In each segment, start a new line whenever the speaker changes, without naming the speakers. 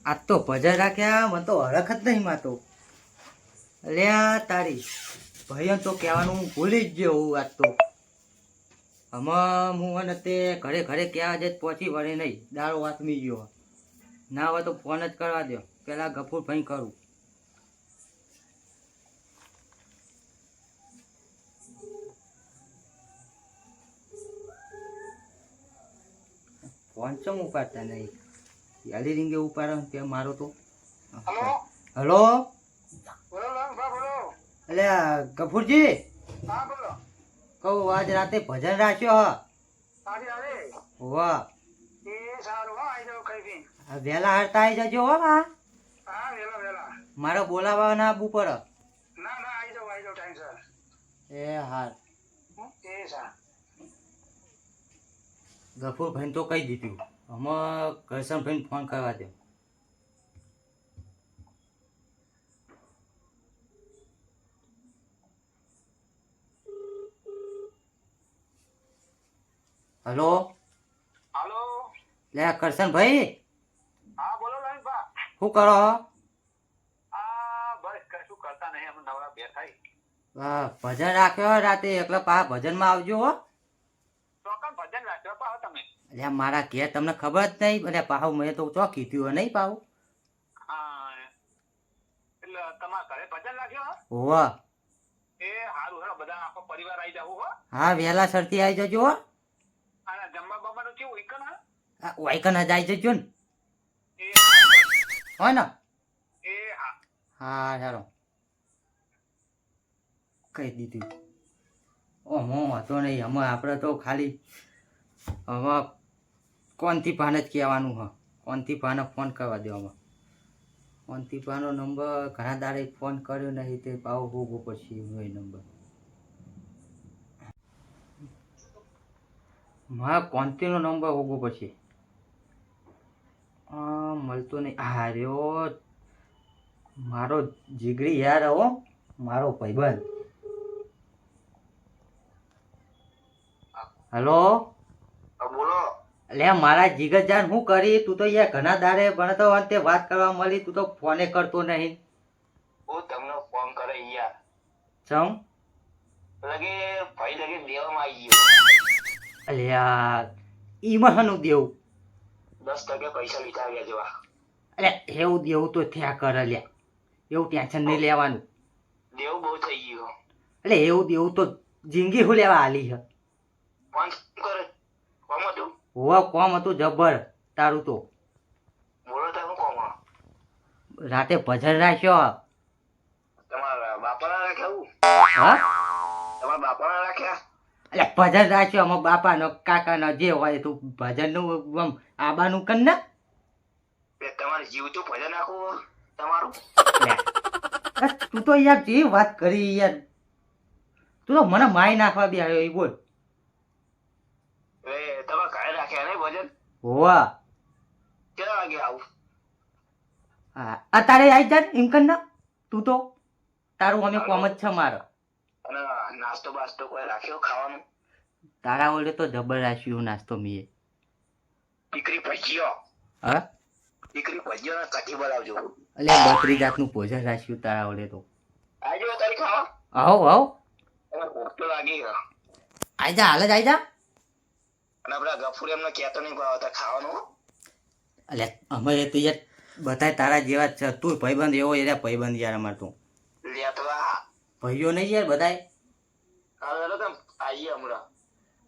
આજ તો ભજન રાખ્યા મને તો હરખ જ નહીં માતો અલ્યા તારી ભાઈઓ તો કહેવાનું ભૂલી જ ગયો હું આજ તો આમાં હું અને તે ઘરે ઘરે કહેવા જ પહોંચી વળે નહીં દારૂ વાતમી ગયો ના હોય તો ફોન જ કરવા દો પેલા ગફૂર ભાઈ કરું ફોન ચમ ઉપાડતા નહીં યાલી રીંગે ઉપાડો તે મારો તો હલો એટલે ગફુરજી કહું આજ રાતે ભજન રાખ્યો વાહ વેલા હરતા આવી જજો હો મારો બોલાવા ના આબુ પર એ હાર ગફુર ભાઈ તો કહી દીધું અમે કરશન ભાઈ ફોન કરવા દો હલો
હાલો
લે કરશન ભાઈ
હા બોલો લલિતભા
શું કરો
બસ કશું કરતા નહીં અમે નવરા બેઠા
ભજન રાખ્યો રાતે એકલા પા ભજનમાં આવજો હો
ચોકન ભજન રાખ્યો પાહો તમે
એટલે મારા ઘેર તમને ખબર જ નહીં અને પાહુ મેં તો ચો કીધું નહીં પાહુ
હા એટલે તમારા ઘરે ભજન રાખ્યો
હોવા
એ હારું હેડો બધા આખો પરિવાર આવી જાવ હો
હા વહેલા સરથી આવી જજો હો
અને જમવા બમવાનું કેવું ઈકન
વાયકન જ આવી જજો ને
એ
હોય ને
એ હા
હા ચાલો કહી દીધું ઓમો હતો નહીં અમે આપણે તો ખાલી હવે કોનથી પાન જ કહેવાનું હ કોનથી પાને ફોન કરવા દેવામાં કોનથી પાનો નંબર ઘણા દાડે ફોન કર્યો નહીં તે પાવ ભોગવો પછી એ નંબર મારા કોનતીનો નંબર હોગો પછી મળતો નહીં હા રહ્યો મારો જીગરી યાર હો મારો ભાઈબંધ હલો
બોલો
એટલે મારા જીગર જાન શું કરી તું તો યાર ઘણા દાડે ભણતો અંતે વાત કરવા મળી તું તો ફોને કરતો નહીં
હું તમને ફોન કરે યાર
ચમ
લગે ભાઈ લગે દેવામાં આવી ગયો
અલ્યા ઈમાં શાનું દેવું
10% પૈસા લીધા ગયા જેવા
એટલે એવું દેવું તો થયા કરે લ્યા એવું ટેન્શન નહીં લેવાનું
દેવું બહુ થઈ ગયું
એટલે એવું દેવું તો જિંદગી શું લેવા હાલી છે
ફોન કરે કોમ હતું
હોવા કોમ હતું જબર તારું તો
બોલો તમે કોમ
રાતે ભજન રાખ્યો
તમારા બાપાના રાખ્યા
હા
તમારા બાપાના રાખ્યા
એટલે ભજન રાખ્યો અમારા બાપાનો કાકાનો જે હોય તું ભજનનું આબાનું કર ને
તમારે જીવ તો ભજન નાખવું તમારું
તું તો યાર જે વાત કરી યાર તું તો મને મારી નાખવા બી આવ્યો એ બોલ
તમારા ઘરે રાખ્યા નહીં ભજન
હોવા
કેટલા વાગે આવું
હા અત્યારે આવી જા એમ કર ને તું તો તારું અમે કોમ જ છે મારો
અને નાસ્તો બાસ્તો કોઈ રાખ્યો ખાવાનું
તારા ઓલે તો જબર રાખ્યું નાસ્તો મીએ
દીકરી ભજીયો
હા
દીકરી ભજીયો ને કઢી બનાવજો
એટલે બકરી જાતનું ભોજન રાખ્યું તારા ઓલે તો
આવજો તારી ખાવા
આવો આવો
તમારે ભૂખ તો લાગી
આઈ જા હાલ જ આઈ જા
અને આપડા ગફુર એમને કહેતો નહીં ભાવતા ખાવાનું
એટલે અમે તો યાર બધાય તારા જેવા જ છે તું ભાઈબંધ એવો યાર ભાઈબંધ યાર અમાર તું
લેતવા
ભાઈઓ નહીં યાર બધાય
હવે તમે આવીએ હમણાં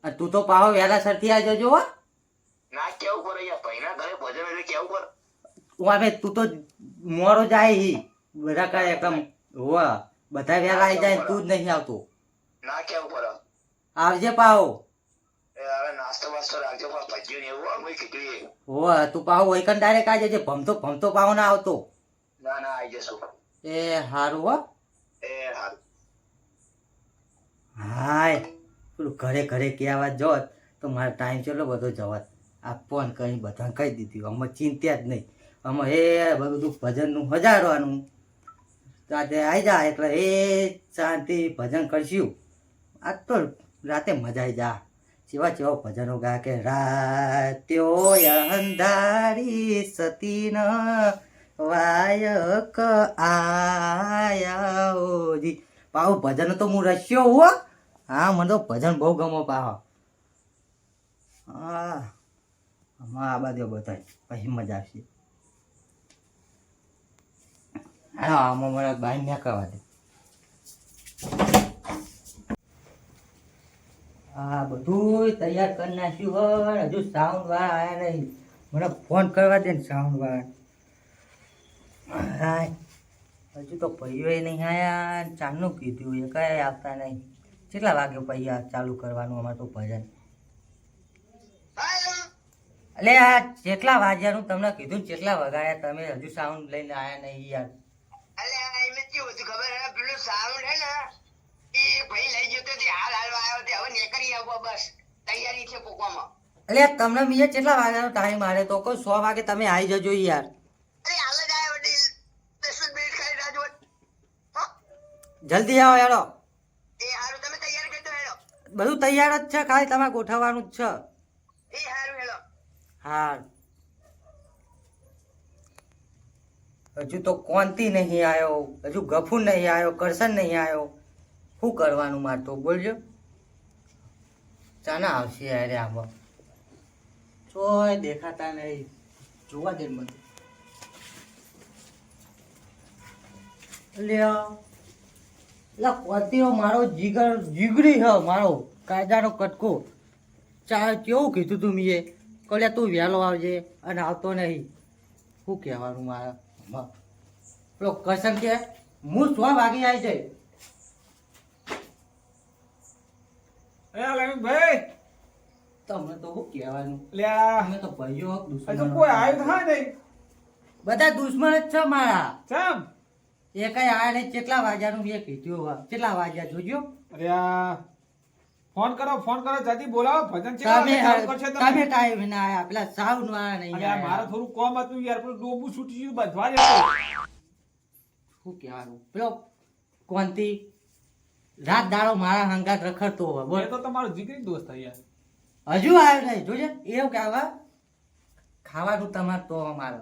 અને તું તો પાહો વહેલા સરથી આવી જજો હો
ના કેવું પડે યાર ભાઈના ઘરે ભજન એટલે કેવું પડે
હવે તું તો મોરો જાય હી બધા કાંઈ એકદમ હોવા બધા વહેલા આવી જાય તું જ નહીં આવતું
ના કેવું પડે
આવજે પાહો
હવે નાસ્તો વાસ્તો રાખજો પણ ભજીયો ને એવું મેં કીધું એ
હોવા તું પાહો વૈકન ડાયરેક્ટ આવી જજે ભમતો પાહો ના આવતો
ના ના આવી જશું
એ હારું હો
એ હારું
હાય પેલું ઘરે ઘરે કહેવા જોત તો મારો ટાઈમ ચેટલો બધો જવાત આ ફોન કરી બધાને કહી દીધું અમે ચિંત્યા જ નહીં અમે એ બધું ભજનનું હજારવાનું રાતે આવી જા એટલે એ શાંતિ ભજન કરશું આજ તો રાતે મજા આવી જા જેવા જેવા ભજનો ગા કે રાત્યો અંધારી સતી ન વાયક આયા ઓજી પાહો ભજન તો હું રસ્યો હો. હા મને તો ભજન બહુ ગમો પાહો. હા આમાં આ બાજુ બતાય પછી મજા આવશે. હા આમાં મને બહાર ના કરવા દે. હા બધું તૈયાર કરી નાખ્યું હોય. હજુ સાઉન્ડ વાળા આયા નહીં. મને ફોન કરવા દે ને સાઉન્ડ વાળા. હા હજુ તો ભાઈઓ નહીં આયા. ચાલનું કીધું એ કઈ આવતા નહીં. કેટલા વાગે પછી ચાલુ કરવાનું અમારે તો ભજન? એટલે આ કેટલા વાગ્યાનું તમને કીધું, કેટલા વગાડ્યા તમે? હજુ સાઉન્ડ લઈને આયા નહીં યાર.
અલે એમને કેવું હતું ખબર હે? પેલું સાઉન્ડ હે ને એ ભાઈ લઈ જતો તે હાલ આવ્યો તે હવે નીકળી આવો બસ તૈયારી છે પોકવામાં.
એટલે તમને બીજે કેટલા વાગ્યાનો ટાઈમ આલે તો કોઈ 100 વાગે તમે આવી જજો યાર.
અરે હાલ જ આવ્યો ડીલ 10 મિનિટ ખાઈ રાજો.
જલ્દી આવો યારો.
એ હારું તમે તૈયાર કરી દો હેડો.
બધું તૈયાર જ છે, ખાલી તમારે ગોઠવવાનું જ છે.
એ હારું હેડો.
હા હજુ તો કોંતી નહીં આવ્યો, હજુ ગફુ નહીં આવ્યો, કરશન નહીં આવ્યો. શું કરવાનું મારે તો બોલજો. ચાના આવશે યાર આમાં ચોય દેખાતા નહીં. જોવા દે મને. લ્યા કોંતીઓ મારો જીગરી હ મારો કાયદાનો કટકો. ચા કેવું કીધું તું મીએ કોલ્યા તું વહેલો આવજે અને આવતો નહીં. શું કહેવાનું મારે? પેલો કસમ કે હું 100 વાગે આવી જાય.
ભાઈ
તમને તો શું કહેવાનું?
લ્યા
અમે તો ભાઈઓ
હજુ
દુશ્મન.
કોઈ આવ્યું થાય નહીં.
બધા દુશ્મન જ છે મારા.
ચમ
એ કઈ આયા નહીં. કેટલા વાગ્યાનું મેં કીધું? કેટલા વાગ્યા જોજો.
અરે આ ફોન કરો જલ્દી બોલાવો ભજન છે
તમે
ચાલુ કરશે
તમે ટાઈમ ના આયા. પેલા સાઉન્ડ વાળા નહીં
અરે આ
આયા.
મારે થોડું કોમ હતું યાર પેલું ડોબું છૂટી ગયું બધવા જતો
શું કહેવાનું? પેલો કોંતી રાત દાડો મારા હંગાત રખડતો હોય. બોલ
એ તો તમારો જીગરી દોસ્ત છે યાર.
હજુ આવ્યો નહીં. જોજે એવું કહેવા ખાવાનું તમારે તો અમારે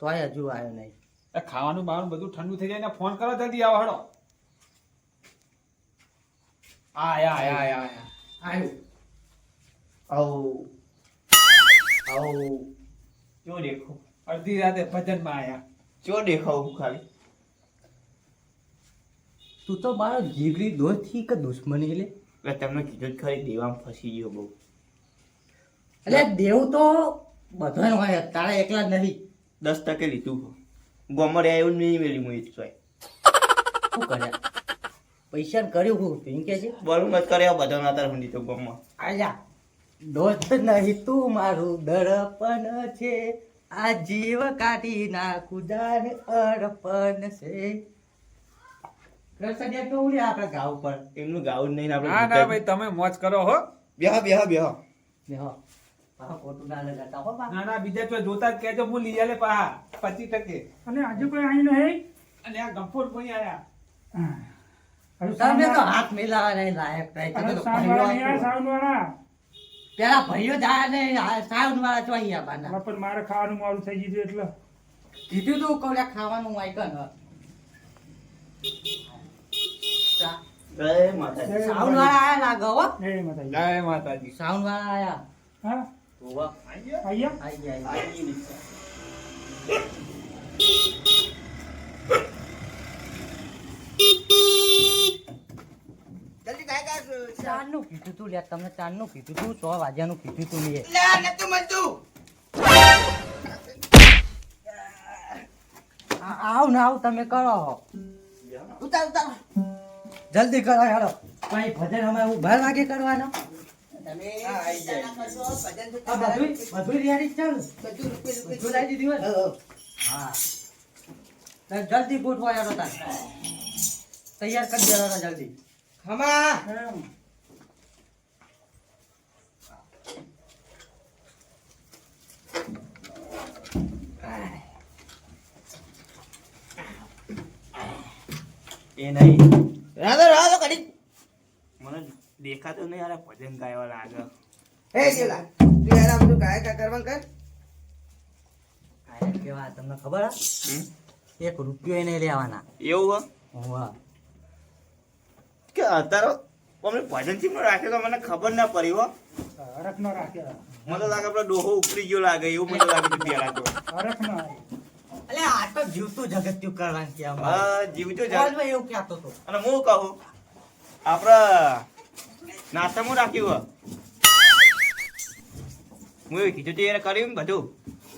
તોય હજુ આવ્યો નહીં.
આ ખાવાનું બાવાનું બધું ઠંડુ થઈ જાય ને ફોન કરો જલ્દી આવો હડો.
આવ્યું.
क्यों देखो
અડધી રાતે ભજન માં આયા.
क्यों देखा हूँ खाली
તું તો મારો જીગરી દોસ્ત થી કે દુશ્મની લે.
એટલે તમને કીધું જ ખરી દેવામાં ફસી ગયો બહુ.
એટલે દેવું તો બધાને હોય, તારા એકલા જ નહીં.
10% લીધું ગોમર આવ્યું નહીં મેલી હું ઈચ્છો
શું કર્યા? પૈસા કર્યું હું તું કે છે?
બોલું મત કરે બધા નાતાર હુંડી તો ગોમમાં
આજા દોસ્ત નહીં તું મારું દર્પણ છે. આ જીવ કાઢી નાખું જાન અર્પણ છે. રસડિયા તો ઉડ્યા આપણા ગાવ પર.
એમનું ગાવું જ નહીં ને
ના
આપણે
ના ભાઈ તમે મોજ કરો હો.
બેહો બેહો બેહો
બેહો. પાછા ખોટું ના લગાડતા હો બા.
ના ના બીજા તો જોતા જ કહેજો હું લઈ આલે પા 25%.
અને આજે કોઈ આવી નહીં.
અને આ ગંફોર કોઈ આયા.
તમે તો હાથ મિલાવા નહીં લાયક નહીં. તમે તો
સાઉન્ડ
ભાઈઓ
વાળા નહીં
આપો.
સાઉન્ડ વાળા.
પેલા ભાઈઓ જાય નહીં. સાઉન્ડ વાળા તો અહીંયા બાના
હવે પણ મારે ખાવાનું મોડું થઈ ગયું એટલે
કીધું તું કોલ્યા ખાવાનું આઈકન
જય માતાજી.
સાઉન્ડ વાળા આયા લાગે હો.
એ માતાજી.
જય માતાજી.
સાઉન્ડ વાળા આયા.
હા
હોવા
અહીંયા
આઈ ગયા.
જલ્દી કાય
ચારનું કીધું તું લ્યા. તમને ચારનું કીધું તું. 100 વાગ્યાનું કીધું તું મેં.
લા નતું મનતું.
આવ ને આવ તમે કરો.
ઉતાર
જલ્દી કરો હેડો. ભાઈ ભજન અમે 12 વાગે કરવાનો.
તમે આના કરશો ભજન તો
આ બધું તૈયારી ચાલ.
બધું
બધું લાવી દીધું હોય? હા તો જલ્દી ગોઠવા યાર તાર. તૈયાર કરી દેવાનો જલ્દી.
ખમા
એ નહીં
રાધો કડી
મને દેખાતો નહીં યાર ભજન ગાવા લાગે.
હે જેલા તું યાર આ બધું ગાય કા કરવાનું કર
કેવા તમને ખબર હે?
હમ?
1 રૂપિયો નહીં લેવાના.
એવું
વાહ.
કે અત્યારે અમને ભજન ચીમ રાખ્યો તો મને ખબર ના પડી હો.
હરખ ન રાખે
મને તો લાગે આપણો ડોહો ઉપડી ગયો લાગે એવું મને લાગે છે પેલા તો.
હરખ ન
અલે આ તો જીવતું જગત્યું કરવાનું કે અમારે.
હા જીવજો જા.
કોલમાં એવું કહેતો હતો.
અને હું કહું આપણે નાસ્તામાં રાખ્યું હો. હું એવું કીધું તું એને કર્યું ને બધું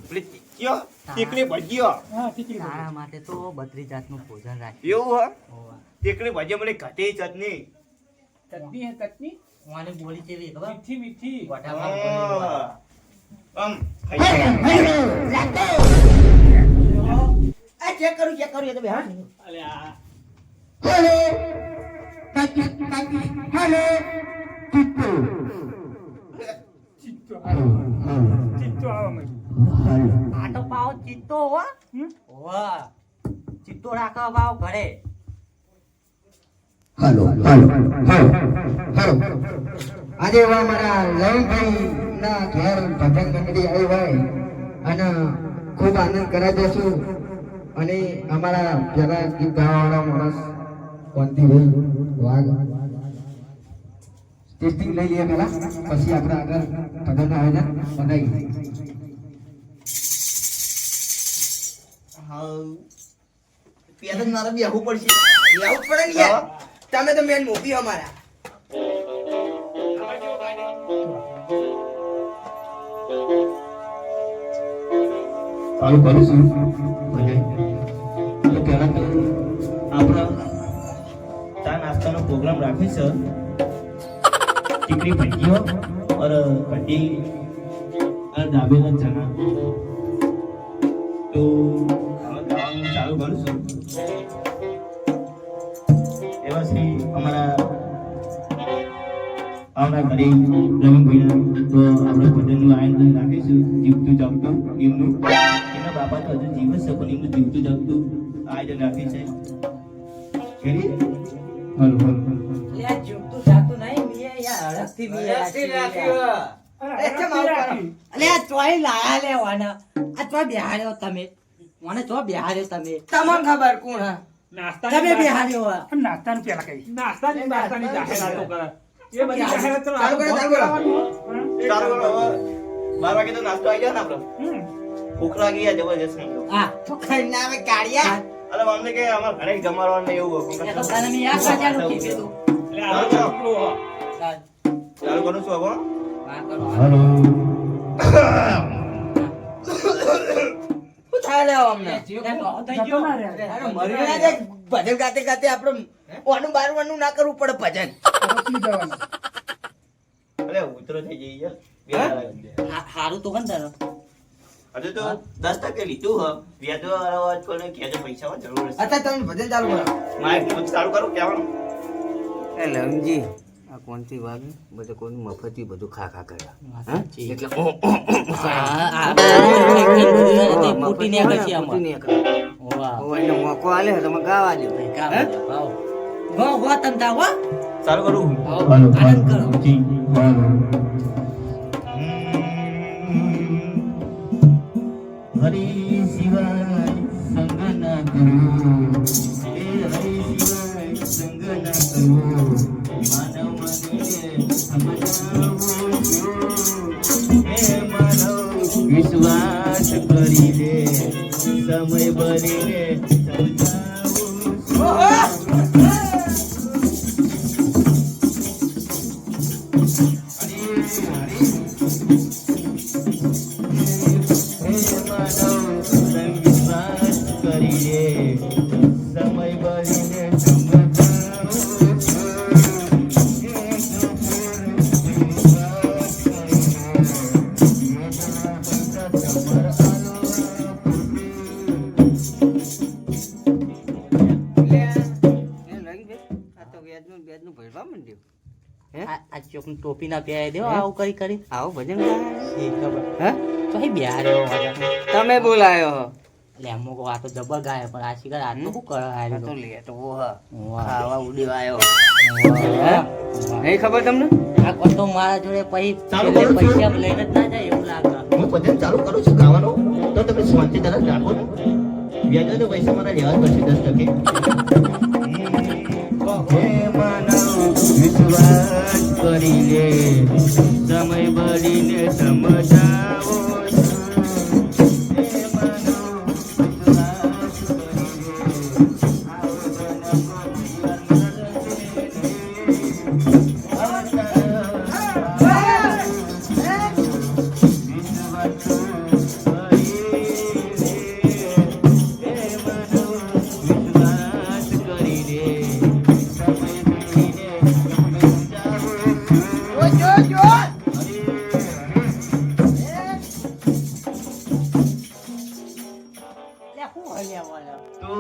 પેલી ચીક્યો ચીકલી ભજીયો
હા ટીકડી
તારા માટે તો 32 જાતનું ભોજન રાખ્યું.
એવું હો.
હોવા.
ચીકલી ભજીયો મને ઘટી ચટણી
ચટણી હે ચટણી
ઓને બોલી કેવી ખબર?
મીઠી મીઠી
વટામાં બોલી.
આમ ખાઈ
આ ચેક કરું એ તો બે હા.
અલ્યા ચિત્તો ચિત્તો આવા મય
આ તો પાવ ચિત્તો હો.
હમ?
હોવા. ચિત્તો રાખવા પાવ ઘરે.
આજે એવા મારા લવભાઈ ના ઘેર ભજન મંડળી આવી હોય અને ખૂબ આનંદ કરાવી દેશું અને અમારા પેલા ગીત ગાવાવાળા માણસ કોંતીભાઈ વાઘ ટેસ્ટિંગ લઈ લઈએ પેલા પછી આપણે આગળ ભજનનું આયોજન બનાવીએ.
હા પેલા મારે બેહવું પડશે બેહવું જ પડે ને યાર તમે તો મેન મોભી અમારા
ચાલુ કરું છું એટલે પહેલા તો
આપણે ચા નાસ્તાનો પ્રોગ્રામ રાખી છે ચીકણી ભજીયો और कटी और दाबेला चना तो ખાવાનું ચાલુ કરું છું એવા શ્રી અમારા ઘરે રમણભાઈના તો આપણે ભજનનું આયોજન રાખીશું જીવતું જાગતું એમનું એમના બાપા તો હજુ જીવ જ છે પણ એમનું જીવતું જાગતું આયોજન રાખી છે કેરી હલો હલો
લે આ જીવતું જાતું નહીં મીએ યાર હડકથી મીએ રાખ્યું.
અરે કેમ આવું કરો?
અલે આ ચોય લાયા લે વાના. આ ચોય બિહાર્યો તમે. મને ચો બિહાર્યો તમે. તમને ખબર કોણ હા?
નાસ્તાની
તમે બિહાર્યો હા.
પણ નાસ્તાનું પેલા કઈ
નાસ્તાની જાહેરાતો કરે એ બધી જાહેરાત તો
ચાલુ કરો, ચાલુ કરો.
હા?
ચાલો હવે 12 વાગે તો નાસ્તો આવી જાય ને આપણે
હમ.
ભૂખ લાગી ગયા જબરજસ્ત મને તો.
હા તો ખાઈ ના આવે કાઢિયા.
અલે અમને કે અમાર ઘરે જમવાનું ને એવું હતું.
એ તો તને મી આ કાજાનું કીધું.
એટલે આ છોકરો હો.
ચાલ.
ચાલુ કરું છું હવે
હા કરો.
હલો
શું થાય લે અમને? એ તો થઈ
જતો
ગયો.
ના રહે.
અરે મરી ગયા છે. ભજન ગાતે ગાતે આપણે ઓનું બારવાનું ના કરવું પડે ભજન.
રસી જવાનું.
અરે ઉતરો થઈ જઈ છે બે વાર.
હારું તો કન તારો.
હજુ તો 10% લીધું હ વ્યાજો અવાજ કોને કેજો પૈસા હોય જરૂર છે
અત્યારે તમે ભજન ચાલુ કરો.
મારે ચાલુ કરું કેવાનું
એ લવજી આ કોણથી વાગે બધું કોઈ મફતી બધું ખા ખા કર્યા એટલે
ફૂટી ને પછી આમાં.
એનો મોકો આલે તમે ગાવા દો
ગો ગો તમ તા હો.
ચાલુ કરું
આનંદ કરો.
હરી શિવાય સંગ ના કરું એ હરી શિવાય સંગ ના કરું માનવ મને સમજાવો એ માનવ વિશ્વાસ કરી દે સમય ભરીને
આ ચોકની ટોપી ના પહેરાઈ દેવો આવું કરી કરી.
આવો ભજન
એ ખબર.
હે
તો એ બિહાર્યો વાજા.
તમે બોલાયો
એટલે અમુક આ તો જબર ગાય પણ આ શિકાર આટલું શું કરે હારી
તો
તો.
લેટવો
વાહ.
ખાવા ઉડી આવ્યો
વાહ.
નહીં ખબર તમને
આ કોણ તો મારા જોડે પછી
ચાલુ કરું છું.
પૈસા લઈને જ ના જાય એવું લાગે.
હું ભજન ચાલુ કરું છું ગાવાનું તો તો તમે શાંતિ તરફ રાખો ને વ્યાજો તો પૈસા મારા લેવા જ પડશે 10%. હે માનવ વિશ્વાસ કરીને સમય બળીને સમજાવો. હે માનવ વિશ્વાસ કરીને આવો તો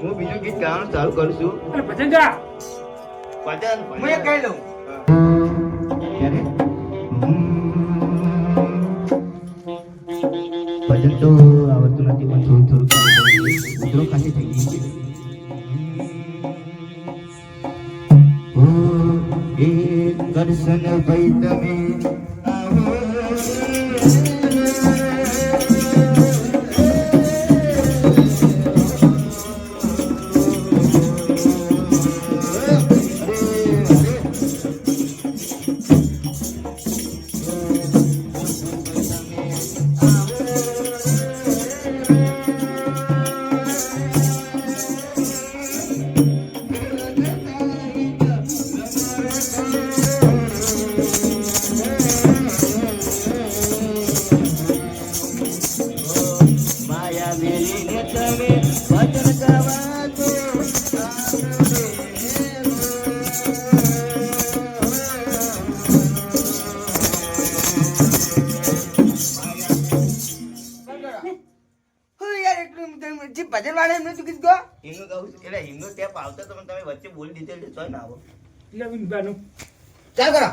હું બીજું ગીત ગાવાનું ચાલુ કરું છું.
અરે ભજન જા.
ભજન
હું એક કહી લઉં.
ક્યારે? ભજન તો આવડતું નથી પણ થોડું થોડું ખાસી થઈ ગઈ છે. ઓ એ કરશન ભાઈ તમે આવો. માયા વેલીને તમે ભજન ગાવા તો
હું યાર એટલું જે ભજન વાળા એમને તું કીધું
હિન્દુ ગાઉં છું. એટલે હિન્દુ ટેપ આવતો તો પણ તમે વચ્ચે બોલી દીધો એટલે તોય ના આવો.
લે વિનબાનું.
ચાલ કરો.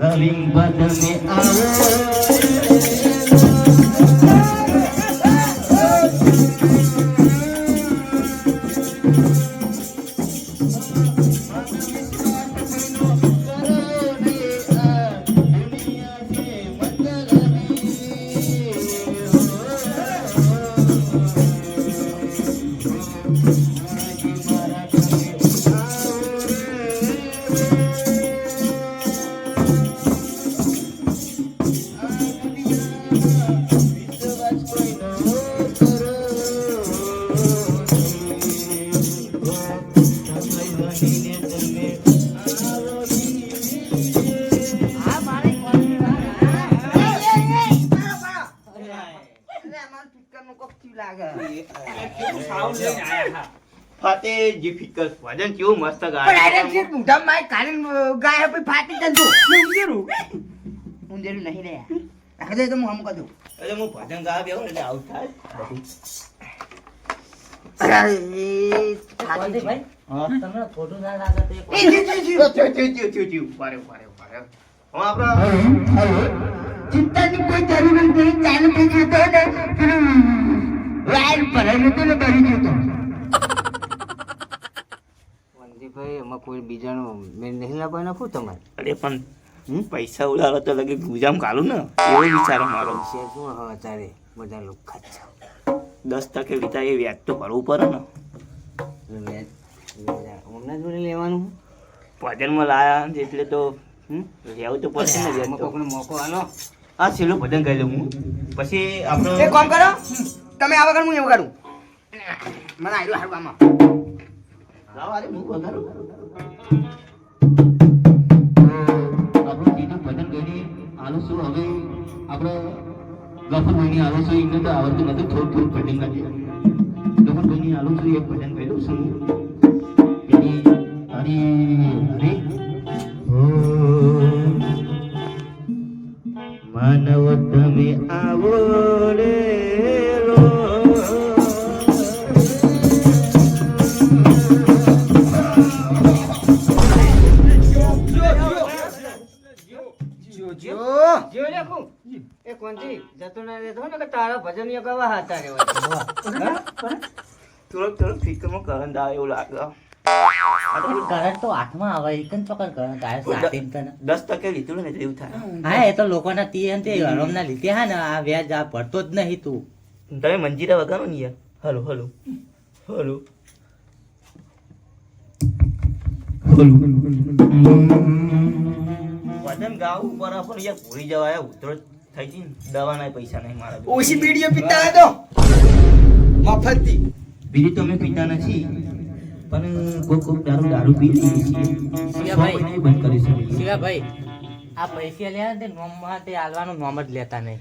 રવિંગ બદને આવો.
સાઉન્ડ લઈને આયા હા.
ફાટેજી ફિકર ભજન કેવું મસ્ત
પણ
ગાય.
direct જે ઊંધા માય કાઢીને ગાય પછી ફાટી જતું.
ઊંધેરું.
ઊંધેરું નહીં રે. રાખી દે તો હું આમ કરી દઉં.
એટલે હું ભજન ગાવા બેહું ને એટલે આવું થાય.
અરે એ થાકી ગઈ.
હા.
તમને ખોટું ના લાગે તો એક
પારે. હું આપણા
ચિંતાની કોઈ જરૂર નથી. ચાલુ થઈ ગયું તો ને પેલું વાયર ભરાયેલું હતું ને ભરી ગયું હતું.
વંદીભાઈ એમાં કોઈ બીજાનો મેળ નહીં લાવવાનો શું તમારે
અરે પણ પૈસા ઉડાડો તો લગે ગુજામ કાઢું ને એવો વિચાર મારો.
છે શું હવે તારે બધા લોકો ખાચા
10% વિતા એ વ્યાજ તો ભરવું પડે ને.
હમણાં જોડે લેવાનું
ભજનમાં લાયા એટલે તો લેવું તો પડશે ને વ્યાજ તો.
કોકનો મોકો આલો
હા છેલ્લું ભજન ગાઈ લઉં હું પછી આપણો
એક કામ કરો તમે આ વગર હું એવું કરું મને આયલું હારું આમાં
લાવો અરે હું વગાડું. આપણું કીધું ભજન ગાઈને આલું શું હવે આપણે ગફરભાઈની આલું છું એમને તો આવડતું નથી થોડું ભજન ગાઈએ. ગફરભાઈની આલું છું એક ભજન ગાઈ દઉં છું એની હરે હરે માનવ તમે આવો રે લો.
એ કોણથી જતો ના રહેતો ને કે તારા ભજનીય ગવા હતા રે
થોડોક ફિકરમાં કરંટ આવે એવું લાગે. આ તો પેલું
કરંટ તો હાથમાં આવે એકન ચોકન કરંટ આવે સાતીમ તને
10% લીધું ને એટલે એવું થાય.
હા એ તો લોકોના તી તે હરમના લીધે હા ને આ વ્યાજ આ ભરતો જ નહીં તું.
તમે મંજીરા વગાડો ને યાર. હલો હલો હલો વજન ગાવું બરાબર યાર ભૂલી જવાય ઉતરો થઈ ગઈ ને. દવાના પૈસા નહીં મારા જોડે.
ઓછી બીડીઓ પીતા હતો મફતથી.
બીડી તો અમે પીતા નથી પણ કોક દારૂ પી લઈએ છીએ.
શિવાભાઈ.
6 મહિને બંધ કરીશું.
શિવાભાઈ આ પૈસા લેવા તે નોમમાં તે આલવાનું નોમ જ લેતા નહીં.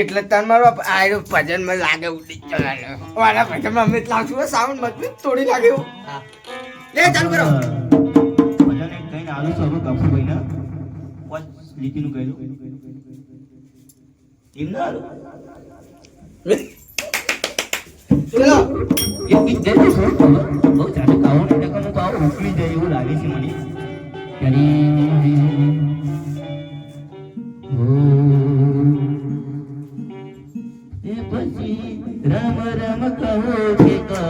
એટલે તન મારો આયરો ભજન માં લાગે ઉડી ચલાને વાલા ભજન માં અમે લાગશું સાઉન્ડ મત તોડી લાગે એવું.
હા
લે ચાલુ કરો.
વજન એક કઈને આલુ છો હવે કપૂરભાઈ ના પાંચ લીટીનું કહ્યું એમ ના આલુ
ચલો
એક ગીત દે દો શું ખબર બહુ ચાલે ગાવો ને નકર તો આવું ઉકળી જાય એવું લાગે છે મને ત્યારે એ પછી રામ રામ કહો કે કહો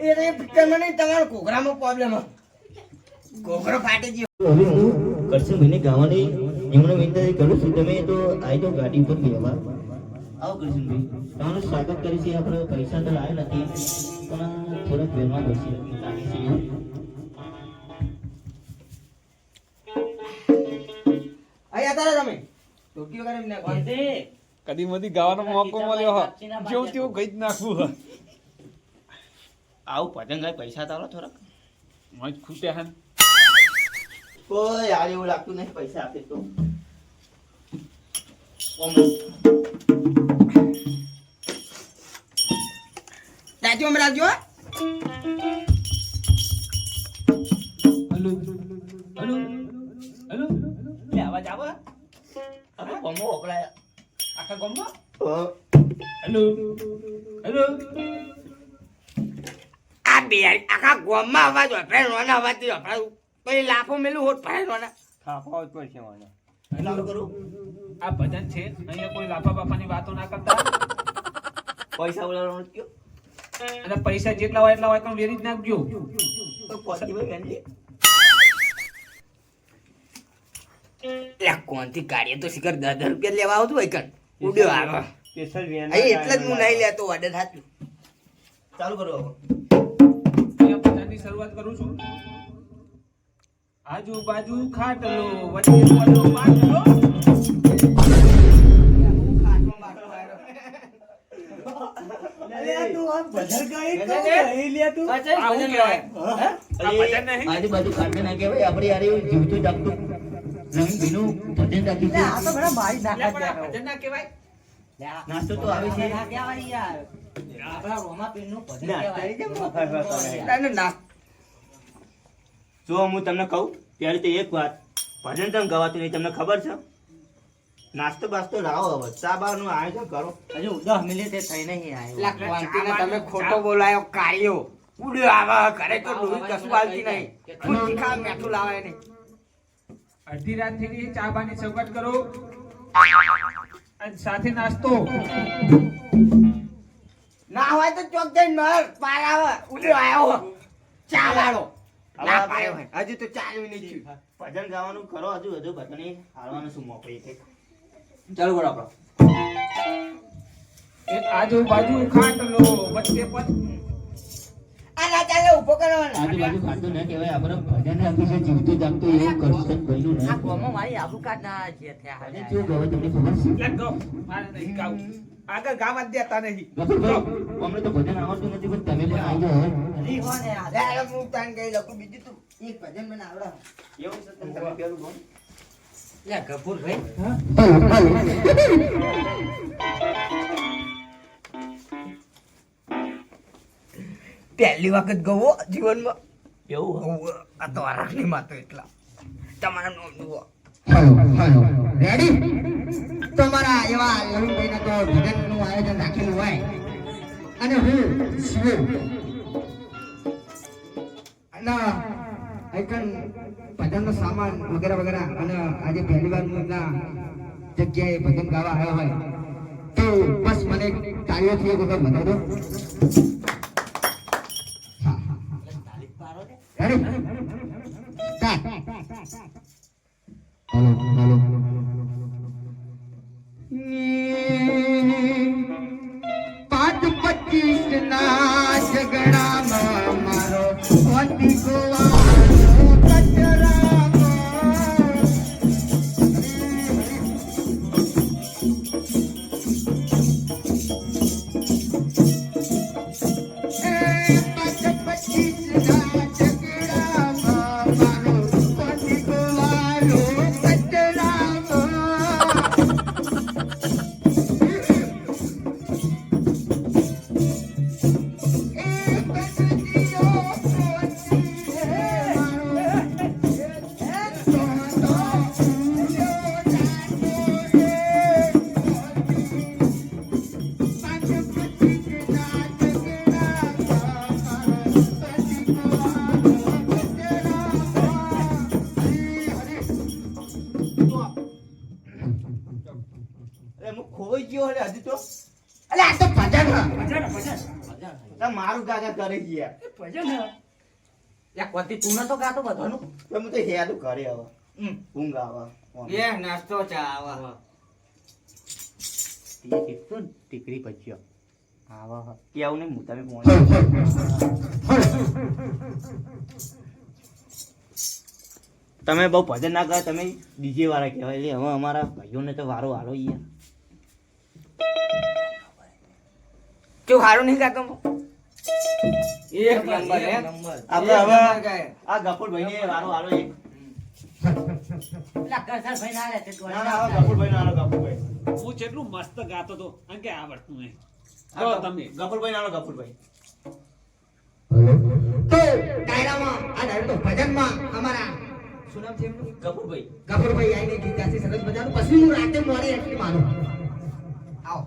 એ રે પિક્ચર માં નહીં તમારો ઘોઘરામાં પ્રોબ્લેમ ઘોઘરો ફાટી ગયો.
હવે હું કરશનભાઈને ગાવાની એમણે વિનંતી કરું છું તમે તો આવી જાઓ ગાડી ઉપર બેહવા આવો કરશનભાઈ તમારું સ્વાગત કરી છે આપણે પૈસા તો લાવ્યા નથી પણ થોડાક વેરમાં બેસી લાગે છે એવું.
અહીંયા તારા તમે ટોકીઓ કરે એમને કોણ
કદી મધી ગાવાનો મોકો મળ્યો હો જેવું તેવું ગઈ જ નાખવું હો
આવું ભજન ગાય પૈસા તો આલો થોડાક
મોજ ખૂટ્યા હન
કોઈ યાર એવું લાગતું નહીં પૈસા આપે તો
રાજો અમે રાજો
હલો હલો હલો
લે અવાજ આવે આપણે કોમો વપરાય
આખા ગામમાં
હલો
હલો
આ બે આખા ગોમમાં અવાજ વપરાય રોના અવાજ થી વપરાય પછી લાફો મેલું હોટ ભરાય રોના
ચાલુ કરું
આ ભજન છે અહીંયા કોઈ લાફા બાફાની વાતો ના કરતા
પૈસા બોલાવવાનો કયો
અને પૈસા જેટલા હોય એટલા હોય પણ વેરી જ નાખજો
તો પહોંચી ભાઈ ગાંધી
લે કોણથી ગાડીએ તો શિખર 10,000 રૂપિયા લેવા આવતું હોય કણ ઉડ્યો આવે અહીં એટલે જ હું નહીં લેતો ઓર્ડર હાથું
ચાલુ કરો હવે.
અહીંયા ભજનની શરૂઆત કરું છું આજુબાજુ ખાટલો વચ્ચે પડો માટલો આવું કહેવાય આ ભજન નહીં
આજુબાજુ કાંટે ના કહેવાય આપણે યાર એવું જીવતું જાગતું નવીન ભીનું ભજન રાખી છે.
આ તો ઘણા ભાઈ
લે પણ આ
નાખા
ભજન ના કહેવાય
નાસ્તો તો આવે છે
આપણા રોમા પીરનું ભજન
ના,
કહેવાય.
તને ના
જો હું તમને કહું ત્યારે તો એક વાત ભજન તમે ગવાતું નહીં તમને ખબર છે નાસ્તો બાસ્તો લાવો હવે ચા બાનું આયોજન કરો
હજુ 10 મિનિટ થઈ નહીં
લા
આવ્યો.
કોણતીને તમે ખોટો બોલાયો કાળિયો ઉડ્યો આવે ઘરે તો ડોહી કશું હાલતી નહીં ખુદ ખા મેઠું લાવાય નહીં
અડધી રાત થઈ ગઈ ચા બાની સગવડ કરો અને સાથે નાસ્તો
ના હોય તો ચોક જઈને નર પાર આવે ઉડ્યો આવ્યો ચા વાળો ના પાડ્યો હોય હજુ તો ચાલ્યું નહીં થયું
ભજન ગાવાનું કરો હજુ ભજન હારવાનું શું મોકલી છે
ચાલુ કરો આપણો
એક આજુબાજુ ખાટલો વચ્ચે પદ
આ ના ચાલે ઉભો કરવાનો
આજુબાજુ ખાતું ના કહેવાય આપણે ભજન રાખ્યું છે જીવતું જાગતું એવું કરશન બન્યું
આ
નહીં
ગોમાં મારી આબરૂ કાઢના જે થયા
ભજન
હવે.
કેવું ગવે તમને ખબર છે
લે ગો મારે નહીં ગાવું આગળ ગાવા જ દેતા નહીં
ગફુરભાઈ, અમને તો ભજન આવડતું નથી પણ તમે પણ આવી જાઓ હવે.
હરી હો ને આ.
લે હું તાન કઈ લખું બીજું તું એક ભજન મને આવડે
એવું છે તમે પેલું બોલો.
લે ગફુરભાઈ
પહેલી વખત ગવો જીવનમાં
એવું હે?
આ તો આરખની માતો એટલા તમારા નામ જુઓ
હેલો હેલો રેડી તમારા એવા લવિંગભાઈના તો ભજનનું આયોજન રાખેલું હોય અને હું શિવ અને
આઈકન ભજનનો સામાન વગેરે વગેરે અને આજે પહેલી વાર હું એમના જગ્યાએ ભજન ગાવા આવ્યો હોય તો બસ મને તાળીઓથી એક વખત વધાવી દો. હા, હા, હા. Ready? Start. Hello, hello. 5-25 ના ઝઘડામાં મારો પતિ ગોવાળો કચરામાં. એ 5-25 ના ઝઘડામાં મારો પતિ ગોવાળો કચરામાં.
અરે હું ખોવાઈ ગયો હે હજુ તો
અલે આ તો ભજન છે.
તાર મારું ગાગા કરે ગયા
કોતી તું નતો ગાતો બધાનું
તો હું તો હેડું ઘરે હવે ઊંઘ આવે
એ નાસ્તો ચા આવા
ટીકરી પચ્યો આવા કેવું નહીં હું તમે ફોન તમે બહુ ભજન ના કરો તમે ડીજે વાળા કહેવાય એટલે હવે અમારા ભાઈઓને તો વારો હાલો યાર
કેવું હારું નહીં ગાતો એક નંબર
આપણે હવે આ ગફુરભાઈ ને વારો હાલો એક
પેલા કરસર ભાઈ ના રે તે તો
ના ના હવે ગફુરભાઈ નો હાલો ગફુરભાઈ
હું જેટલું મસ્ત ગાતો તો અને કે આવડતું નહીં
આ
તો તમે
ગફુરભાઈ નો હાલો ગફુરભાઈ
તો ડાયરામાં આ ડાયરો તો ભજનમાં અમારા શું નામ છે એમનું?
ગફુરભાઈ
ગફુરભાઈ આઈને ગીત ગાશે સરસ મજાનું. પછી હું રાતે મોડે એટલી માનું. આવો.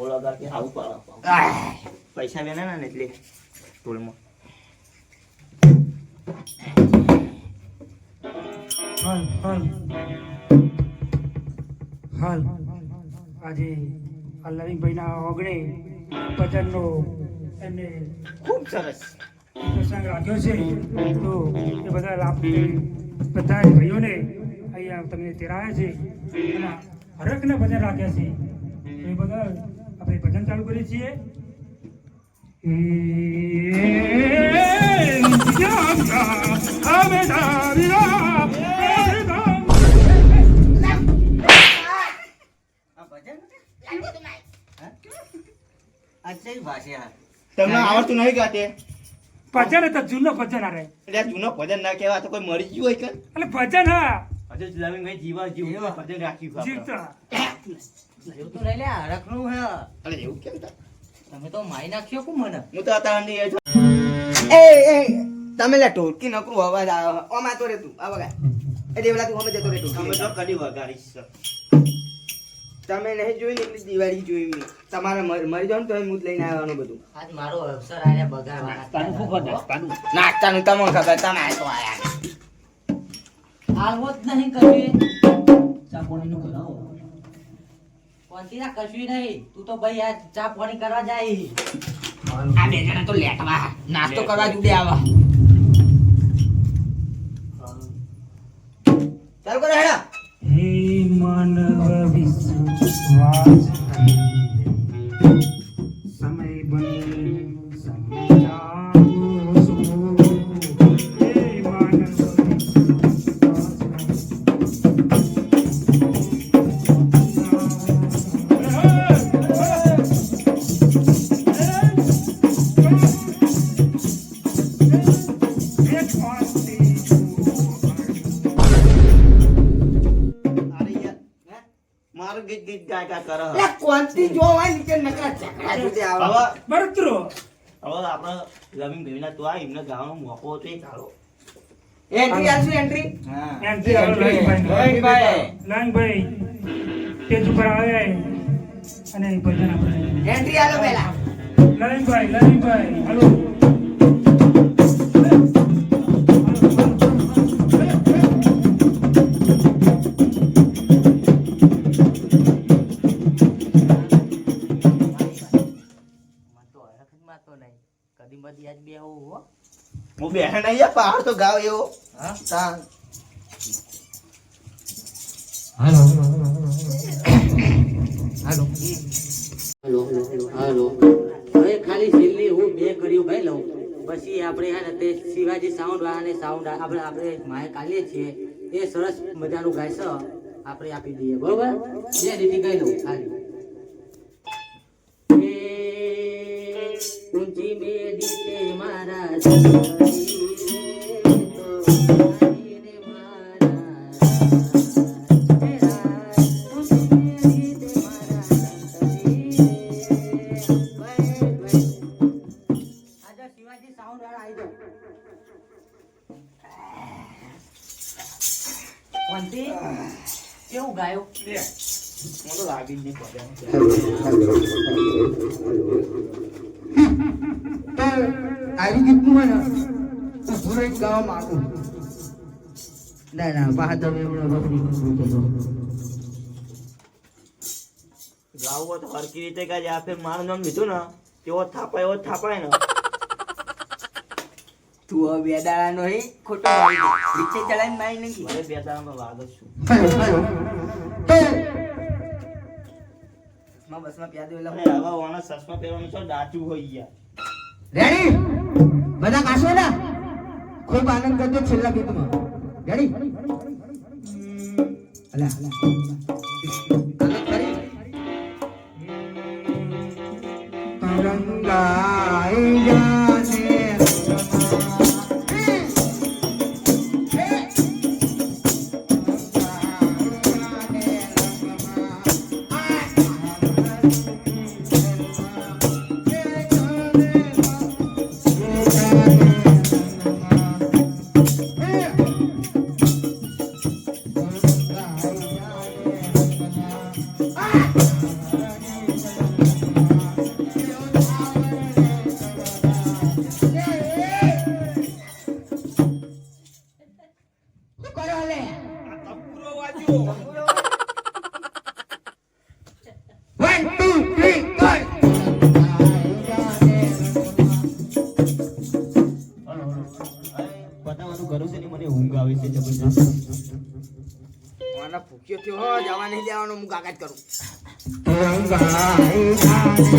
ઓલા ગાર કે આવું પાડો પૈસા વેના ને એટલે ટોલમાં
હાલ આજે આ લવિંગભાઈના ઓગણે ભજનનો એમને
ખૂબ સરસ
પ્રસંગ રાખ્યો છે તો એ બધા આપણે બધા જ ભાઈઓને અહીંયા તમને તેરાયા છે અને હરકને ભજન રાખ્યા છે એ બધા આપણે ભજન ચાલુ કરીએ છીએ
તમને આવડતું નહીં ગાતે
ભજન તો જૂનો ભજન હારે
એટલે જૂનો ભજન ના કહેવા તો કોઈ મરી ગયું હોય કે
એટલે ભજન હા
હજુ લવિંગભાઈ જીવા જીવ ભજન રાખ્યું આપણે.
જીવતા
એવું તો લઈ લે હરખનું હે
અરે એવું કેમ થાય?
તમે તો મારી નાખ્યો કુ મને
હું તો અત્યારે
એ તમે લે ઢોલકી નકરું અવાજ આવે ઓમાં તો રે તું આ વગા એ દેવલા તું અમે જતો રે તું
તમે તો કદી વગાડીશ
તમે નહીં જોઈ ને એટલી દિવાળી જોઈ મેં તમારે મરી જાવ ને તો હું જ લઈને આવવાનું બધું
આજ મારો અવસર આયા બગાડવાના
નાસ્તાનું તમને ખબર તમે આ તો આયા
આવો જ નહીં કશું ચાપોણીનું કરાવો કોંતીના કશું નહીં તું તો ભાઈ આ ચા પાણી કરવા જાય
આ બે જણા તો લેટવા નાસ્તો કરવા જુદે આવા ચાલુ કરો હેડા
હે માનવ વિશ્વાસ સમય બની સમજાવો છો. હે માનવ
અરે યાર મારું ગીત ગીત ગાયકા કરો
લે કોંતી જોવાય નીચે નકરા ઝઘડા જુદે આવા
હવે
બરતરો
હવે આપણે લવિંગભાઈના તો આ એમને ગાવાનો મોકો હતો એ ગાળો
એન્ટ્રી આલશું એન્ટ્રી
એન્ટ્રી લાંગભાઈ સ્ટેજ ઉપર આવે અને ભજન આપણે
એન્ટ્રી આલો પહેલા
લલિતભાઈ હાલો
મને તો હરખમાં તો નહીં કદી બધી આજ બે આવું હો
હું બેઠા નહીં યાર, પહાડ તો ગાવ એવો.
હા
તાન.
હાલો
હાલો હવે ખાલી છેલ્લી હું બે કર્યું ભાઈ લઉં પછી આપણે હે ને તે શિવાજી સાઉન્ડ વાળાને સાઉન્ડ આપણે માહે કાઢીએ છીએ એ સરસ મજાનું ગાય છે આપણે આપી દઈએ બરોબર બે રીતિ ગાઈ લઉં ખાલી એ ઊંચી મેડી તે મારા શિવાજી સાઉન્ડ વાળા આવી જાઓ વંતી કેવું ગાયો
મને તો લાગી જ નહીં પડે.
તો આવી ગીતનું હોય ને તો પૂરો એક ગાવા માંગુ ના બહાદુર
ગાવું હોય તો હરકી રીતે ગાજે. આ ફેર મારું નામ લીધું ને તેવો થાપાય એવો થાપાય ને.
તું હવે બે દાડાનો હે ખોટો મારી દે નીચે ચડાઈને મારી નાખી
મને બે દાડામાં વાગ જ છું.
માં બસમાં પ્યાદો એટલે
અરે આવા વાણા સસમા પહેરવાનું છો ડાચું હોય યાર.
રેડી બધા કાશો ને ખૂબ આનંદ કરજો છેલ્લા ગીતમાં રેડી અલા આનંદ કરી તરંગાઈ જાને
પતાવાનું કરું છે ને મને ઊંઘ આવે છે જબરજસ્ત.
મારા ભૂખ્યો થયો હો જવા નહીં જવાનો હું કાકા જ કરું
તરંગાઈ જાને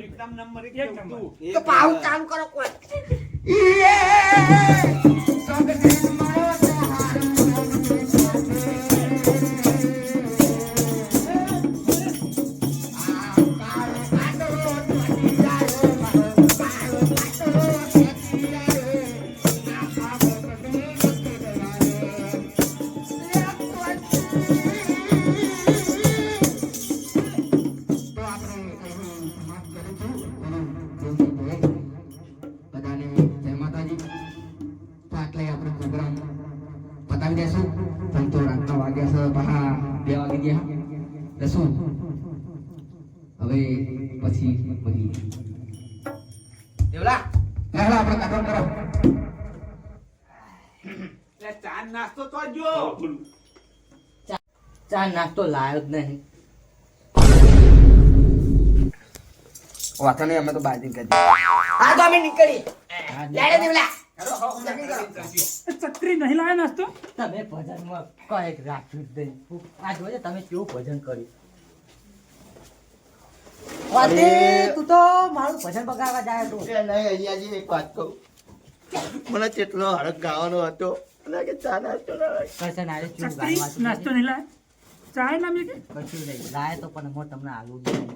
એકદમ નંબર એક
એક નંબર.
તું.
તો પાઉ ચાલુ કરો કોઈ
બધાને જય માતાજી. તો આટલે આપણે પ્રોગ્રામ પતાવી દેશું. પણ તો રાતના વાગ્યા છે પાછા 2 વાગી ગયા દસું હવે પછી બધી
દેવલા
હેલો આપણે કામ કરો.
એટલે ચા નાસ્તો તો જો
ચા નાસ્તો લાયો જ નહીં
વાતો નહીં અમે તો બાજી કરી
હા તો અમે નીકળી લેડે દેવલા
ચક્રી નહીં લાવે નાસ્તો
તમે ભજનમાં કઈક રાખ્યું જ નહીં આ જોજે તમે કેવું ભજન કર્યું વાતે તું તો મારું ભજન બગાડવા જાય તું
એ નહીં અહીંયા એક વાત કહું. મને કેટલો હરખ ગાવાનો હતો અને કે ચા નાસ્તો લાવે.
કરશન આરે ચૂપ
ચકરી
ગાવાનું
નાસ્તો નહીં લાય ચાય ના મેકે
કશું નહીં લાય તો પણ હું તમને આલુ નહીં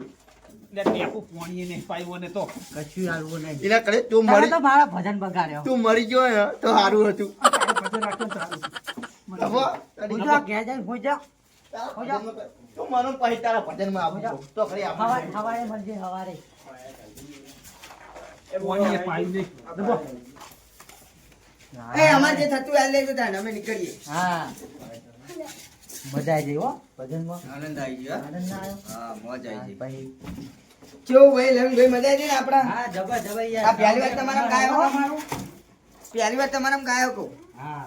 લે ટેપુ પોણીએ ને પાયો ને તો
કશું આલવું નહીં
એના કરે તું
તમે
મરી
તો મારા ભજન બગાડ્યો
તું મરી ગયો ને તો સારું હતું.
ભજન રાખો સારું
બાબા,
હું જા ઘેર જઈને હું જા
તું મને પછી તારા ભજનમાં આપું છું. તો ખરી આપું છું.
હવારે મળજે હવારે
પોણીએ પાયું ને
એ અમારે જે થતું હાલ લેજો તાને અમે નીકળીએ.
હા મજા આવી ગઈ હો ભજનમાં
આનંદ આવી ગયો
આનંદ ના આવ્યો
હા મોજ આવી
પછી
કેવું ભાઈ લવિંગભાઈ મજા આવી ને આપડા
હા જબર જબર
આ
યાર
પહેલી વાર તમારા ગાયો
તમારું
પહેલી વાર તમારા ગાયો કહું
હા